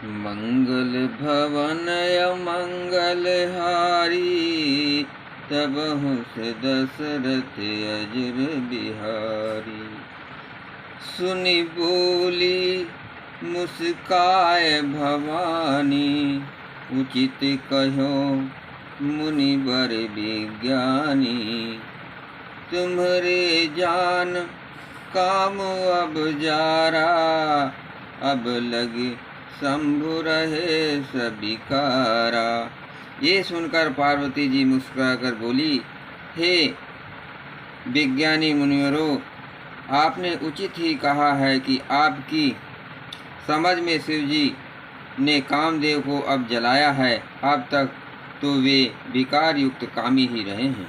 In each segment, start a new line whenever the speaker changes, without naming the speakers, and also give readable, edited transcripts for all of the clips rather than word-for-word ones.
मंगल भवन अमंगल हारी, तबहु से दशरथ अजर बिहारी। सुनि बोली मुस्काय भवानी, उचित कहो मुनिवर विज्ञानी। तुम्हारे जान काम अब जारा, अब लगे शंभु रहे सबिकारा। ये सुनकर पार्वती जी मुस्कुराकर बोली, हे विज्ञानी मुनिवरों, आपने उचित ही कहा है कि आपकी समझ में शिव जी ने कामदेव को अब जलाया है। अब तक तो वे विकार युक्त कामी ही रहे हैं।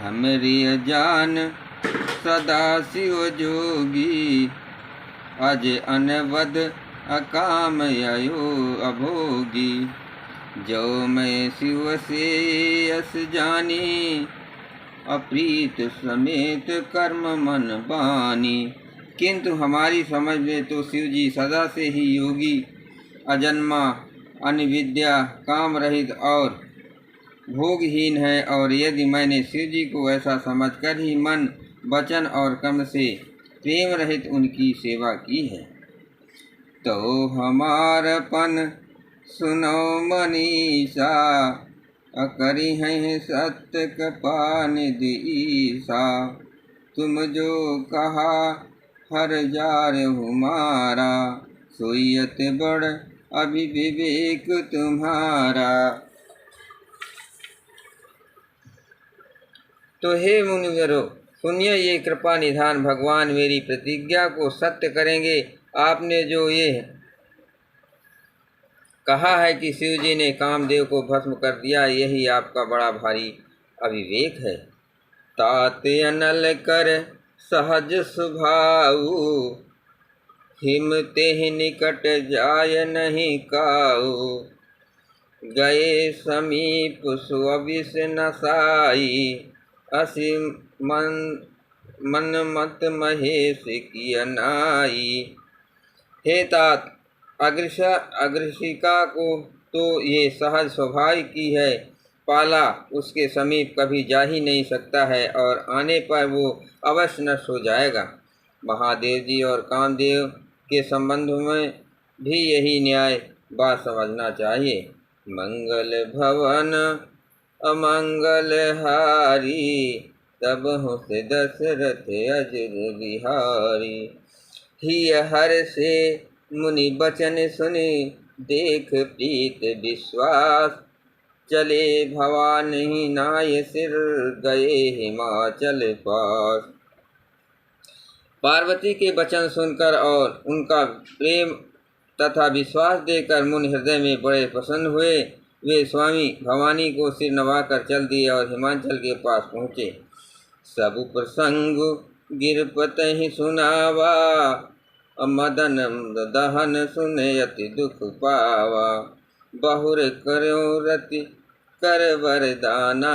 हमरे जान सदा शिव जोगी, अज अनवद अकाम आयो अभोगी। जो मैं शिव से यस जानी, अप्रीत समेत कर्म मन बानी। किंतु हमारी समझ में तो शिव जी सदा से ही योगी, अजन्मा, अनिविद्या, काम रहित और भोगहीन है। और यदि मैंने शिव जी को ऐसा समझकर ही मन, वचन और कर्म से प्रेम रहित उनकी सेवा की है, तो हमारपन सुनो मनीषा। अकरी हैं सत्य कृपा निधि ईसा। तुम जो कहा हर जार हमारा, सोयत बड़ अभिविवेक तुम्हारा। तो हे मुनिवरों, सुनिए, ये कृपा निधान भगवान मेरी प्रतिज्ञा को सत्य करेंगे। आपने जो ये कहा है कि शिव जी ने कामदेव को भस्म कर दिया, यही आपका बड़ा भारी अविवेक है। तात अनल कर सहज स्वभाव, हिम तेहि निकट जाय नहीं काऊ। गए समीप सुअविष नसाई, असी मन मत महेश की अनाई। हे तात, अग्रसिका को तो ये सहज स्वभाव की है, पाला उसके समीप कभी जा ही नहीं सकता है और आने पर वो अवश्य नष्ट हो जाएगा। महादेव जी और कामदेव के संबंध में भी यही न्याय बात समझना चाहिए। मंगल भवन अमंगल हारी, तब से दशरथ अजर बिहारी। ही हर से मुनि बचन सुनि, देख प्रीत विश्वास। चले भवानी नाय सिर, गए हिमाचल पास। पार्वती के वचन सुनकर और उनका प्रेम तथा विश्वास देकर मुनि हृदय में बड़े प्रसन्न हुए। वे स्वामी भवानी को सिर नवाकर चल दिए और हिमाचल के पास पहुँचे। सब प्रसंग गिरपत ही सुनावा, मदन दहन सुने अति दुख पावा। बहुर करो रति कर वरदाना,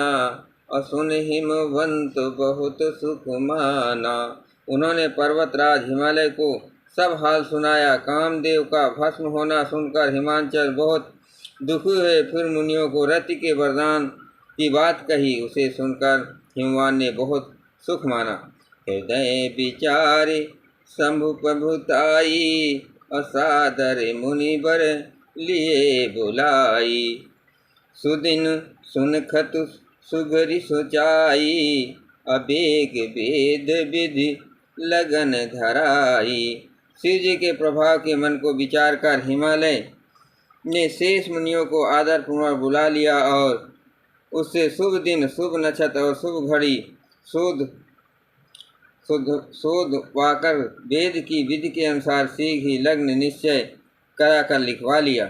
असुन हिमवंत बहुत सुख माना। उन्होंने पर्वतराज हिमालय को सब हाल सुनाया। कामदेव का भस्म होना सुनकर हिमाचल बहुत दुखी हुए। फिर मुनियों को रति के वरदान की बात कही। उसे सुनकर हिमवान ने बहुत सुख माना। हृदय विचारे शंभु प्रभुताई, असादर मुनिवर लिए बुलाई। सुदिन सुनखत सुगरि सोचाई, अबेग वेद विधि लगन धराई। शिव जी के प्रभाव के मन को विचार कर हिमालय ने शेष मुनियों को आदर पूर्वक बुला लिया और उससे शुभ दिन, शुभ नक्षत्र और शुभ घड़ी शोध पाकर वेद की विधि के अनुसार शीघ्र ही लग्न निश्चय कराकर लिखवा लिया।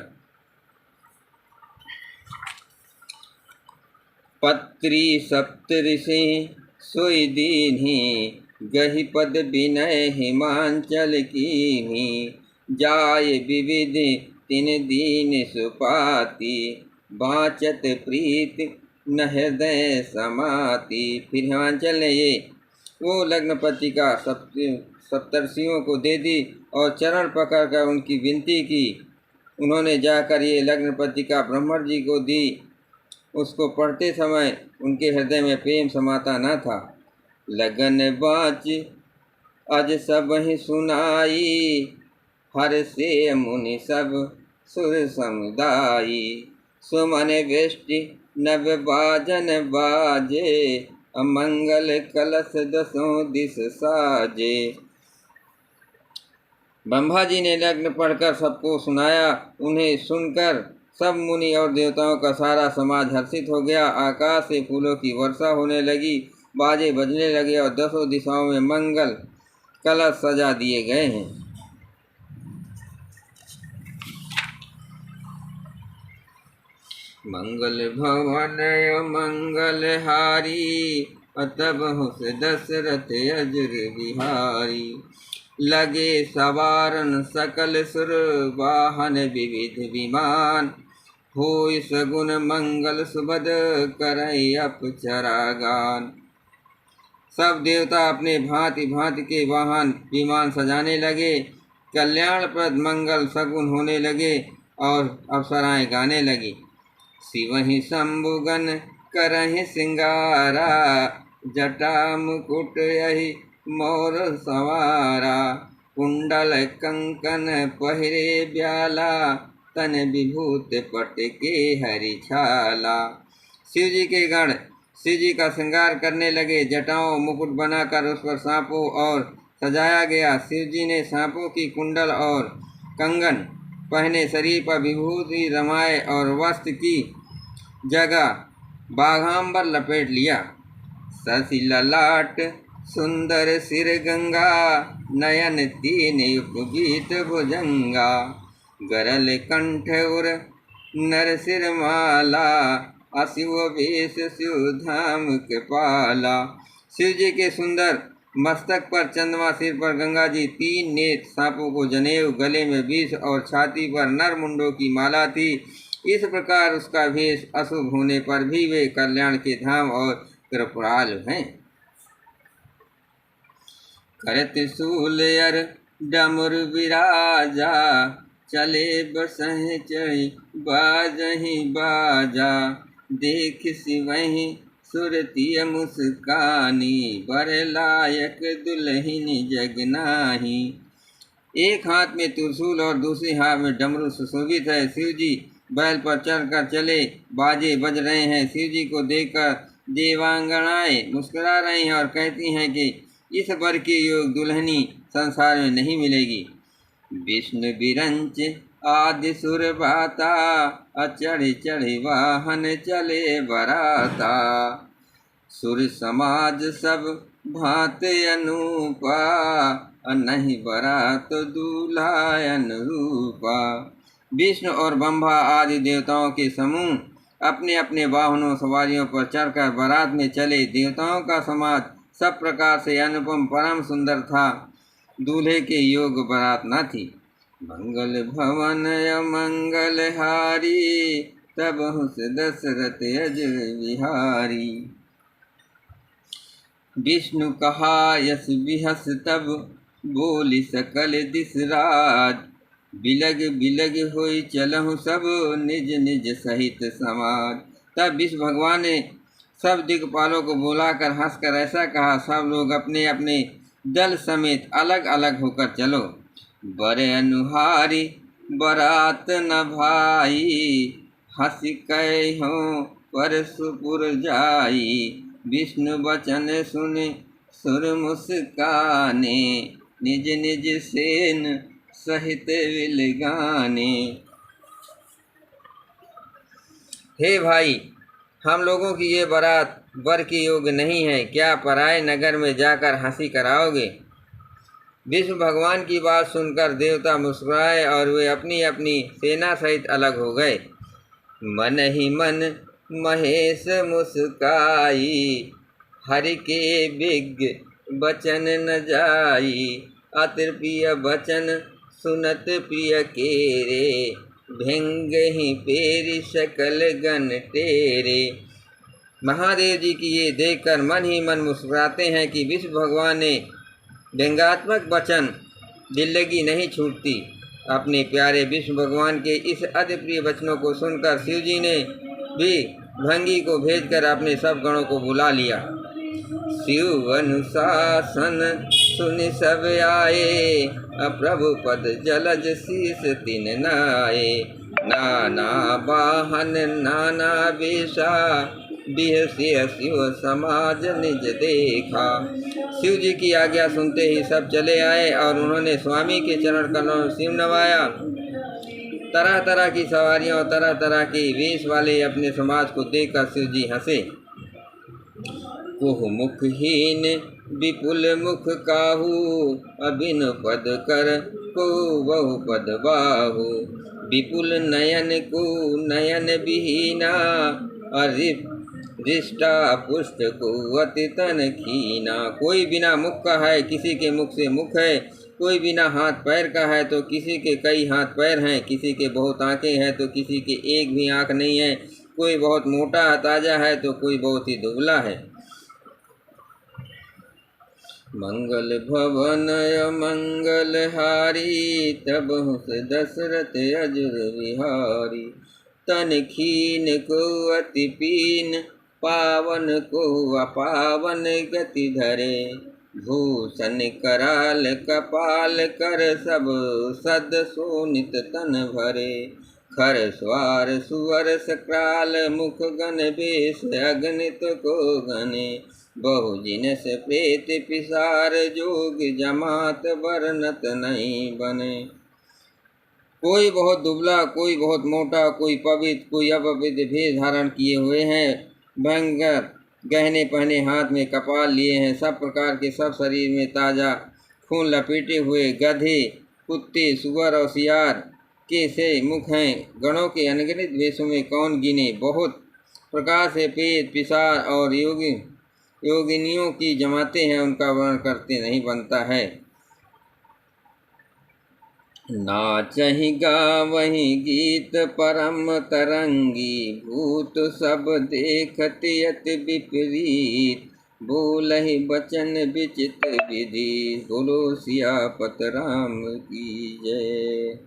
पत्री सप्तऋषि सोई दीन्ही, गहि पद विनय हिमांचल कीन्ही। जाय विविधि तिन दीन सुपाति, बाचत प्रीत न हृदय समाति। फिर हिमांचल ने ये वो लग्न पत्रिका सप्तर्षियों को दे दी और चरण पकड़कर उनकी विनती की उन्होंने जाकर ये लग्न पत्रिका ब्रह्मण जी को दी। उसको पढ़ते समय उनके हृदय में प्रेम समाता न था। लगन बाच अज सब ही सुनाई, हर से मुनि सब सुर समुदायी। सुमन वृष्टि नव बाजन बाजे, अमंगल कलश दसों दिस साजे। ब्रह्मा जी ने लग्न पढ़कर सबको सुनाया। उन्हें सुनकर सब मुनि और देवताओं का सारा समाज हर्षित हो गया। आकाश से फूलों की वर्षा होने लगी, बाजे बजने लगे और दसों दिशाओं में मंगल कलश सजा दिए गए हैं। मंगल भवन मंगल हारी, तब हुस दशरथ अजर बिहारी। लगे सवारन सकल सुर, वाहन विविध विमान। होय सगुन मंगल सुबद, करई अपचरा गान। सब देवता अपने भांति भांति के वाहन विमान सजाने लगे। कल्याणप्रद मंगल सगुन होने लगे और अप्सराएं गाने लगी। शिवहि शंभुगन करहि सिंगारा, जटा मुकुट यही मोर सवारा। कुंडल कंकन पहिरे ब्याला, तन विभूत पट के हरिछाला। शिव जी के गण शिव जी का श्रृंगार करने लगे। जटाओं मुकुट बनाकर उस पर सांपों और सजाया गया। शिव जी ने सांपों की कुंडल और कंगन पहने, शरीर पर विभूति रमाए और वस्त्र की जगह बाघांबर लपेट लिया। शशि ललाट सुंदर सिर गंगा, नयन तीन उपबीत भुजंगा। गरल कंठ उर नर सिर माला, अशिव वेश शिव धाम के पाला। शिव जी के सुंदर मस्तक पर चंद्रमा, सिर पर गंगा जी, तीन नेत्र, सांपों को जनेऊ, गले में विष और छाती पर नर मुंडों की माला थी। इस प्रकार उसका वेश अशुभ होने पर भी वे कल्याण के धाम और कृपालु हैं। कर त्रिशूल अर डमर विराजा, चले बसहि चढ़ी बाजहि बाजा। देख सिवहि सुरतिय मुस्कानी, बर लायक दुल्हिन जग नाही। एक हाथ में त्रिशूल और दूसरे हाथ में डमरू सुशोभित है। शिव जी बैल पर चढ़कर चले, बाजे बज रहे हैं। शिव जी को देखकर देवांगनाएं मुस्कुरा रही हैं और कहती हैं कि इस वर की योग दुल्हनी संसार में नहीं मिलेगी। विष्णु बिरंच आदि सुर बाता, अचढ़ चढ़ वाहन चले बराता। सुर समाज सब भांत अनूपा, नहीं बरात दूल्हा अनुरूपा। विष्णु और ब्रह्मा आदि देवताओं के समूह अपने अपने वाहनों सवारियों पर चढ़कर बारात में चले। देवताओं का समाज सब प्रकार से अनुपम परम सुंदर था। दूल्हे के योग बारात न थी। मंगल भवन मंगल हारी, तब हुस दशरथ अजर बिहारी। विष्णु कहा यस बिहस, तब बोली सकल दिस राज। बिलग बिलग होई चलहु सब, निज निज सहित समाज। तब विष्णु भगवान ने सब दिक्पालों को बुलाकर हंसकर ऐसा कहा, सब लोग अपने अपने दल समेत अलग अलग होकर चलो। बरे अनुहारी बरात न भाई, हंसी कहो परसुपुर जाई। विष्णु वचन सुने सुर मुस्काने, निज निज सेन सहित विलगाने। हे भाई, हम लोगों की ये बारात वर के योग्य नहीं है। क्या पराए नगर में जाकर हंसी कराओगे? विष्णु भगवान की बात सुनकर देवता मुस्कुराए और वे अपनी अपनी सेना सहित अलग हो गए। मन ही मन महेश मुस्काई, हरि के विज्ञ बचन न जाई। अति प्रिय बचन सुनत प्रिय केरे, भिंग ही पेरी सकल गण तेरे। महादेव जी की ये देखकर मन ही मन मुस्कुराते हैं कि विष्णु भगवान ने व्यंग्यात्मक वचन दिल लगी नहीं छूटती अपने प्यारे विष्णु भगवान के इस अति प्रिय वचनों को सुनकर शिव जी ने भी भृंगी को भेजकर अपने सब गणों को बुला लिया। शिव अनुशासन सुन सब आए, प्रभु पद जलज शीस तिन नाये। नाना वाहन नाना वेशा, बिहसे शिव समाज निज देखा। शिव जी की आज्ञा सुनते ही सब चले आए और उन्होंने स्वामी के चरण कमलों में सिर नवाया। तरह तरह की सवारियां और तरह तरह के वेश वाले अपने समाज को देखकर शिव जी हंसे। कुह मुखहीन विपुल मुख काहू, अबिन पद कर को बहु पद बाहु। विपुल नयन को नयन विहीना, रिष्टा पुष्ट को अति तन खीना। कोई बिना मुख का है, किसी के मुख से मुख है। कोई बिना हाथ पैर का है तो किसी के कई हाथ पैर हैं। किसी के बहुत आँखें हैं तो किसी के एक भी आँख नहीं है। कोई बहुत मोटा ताजा है तो कोई बहुत ही दुबला है। मंगल भवन मंगल हारी, तब से दशरथ अजुर विहारी। तन खीन को अति पीन, पावन को अपावन गति धरे। भूषण कराल कपाल कर, सब सद सोनित तन भरे। खर स्वार सुवर सкраल, मुख गण बेश अगणित को गणे। बहु जिनस प्रेत पिसार, जोग जमात वर्णत नहीं बने। कोई बहुत दुबला, कोई बहुत मोटा, कोई पवित्र, कोई अपवित्र भेष धारण किए हुए हैं। भयंकर गहने पहने, हाथ में कपाल लिए हैं। सब प्रकार के, सब शरीर में ताजा खून लपेटे हुए गधे, कुत्ते, सुअर और सियार के से मुख हैं। गणों के अनगिनत वेशों में कौन गिने। बहुत प्रकार से प्रेत पिशाच और योगिनियों की जमाते हैं, उनका वर्णन करते नहीं बनता है। नाचहि गावहि गीत परम तरंगी, भूत सब देखत अति विपरीत। बोलहि बचन विचित्र विधि, बोलो सियापत राम की जय।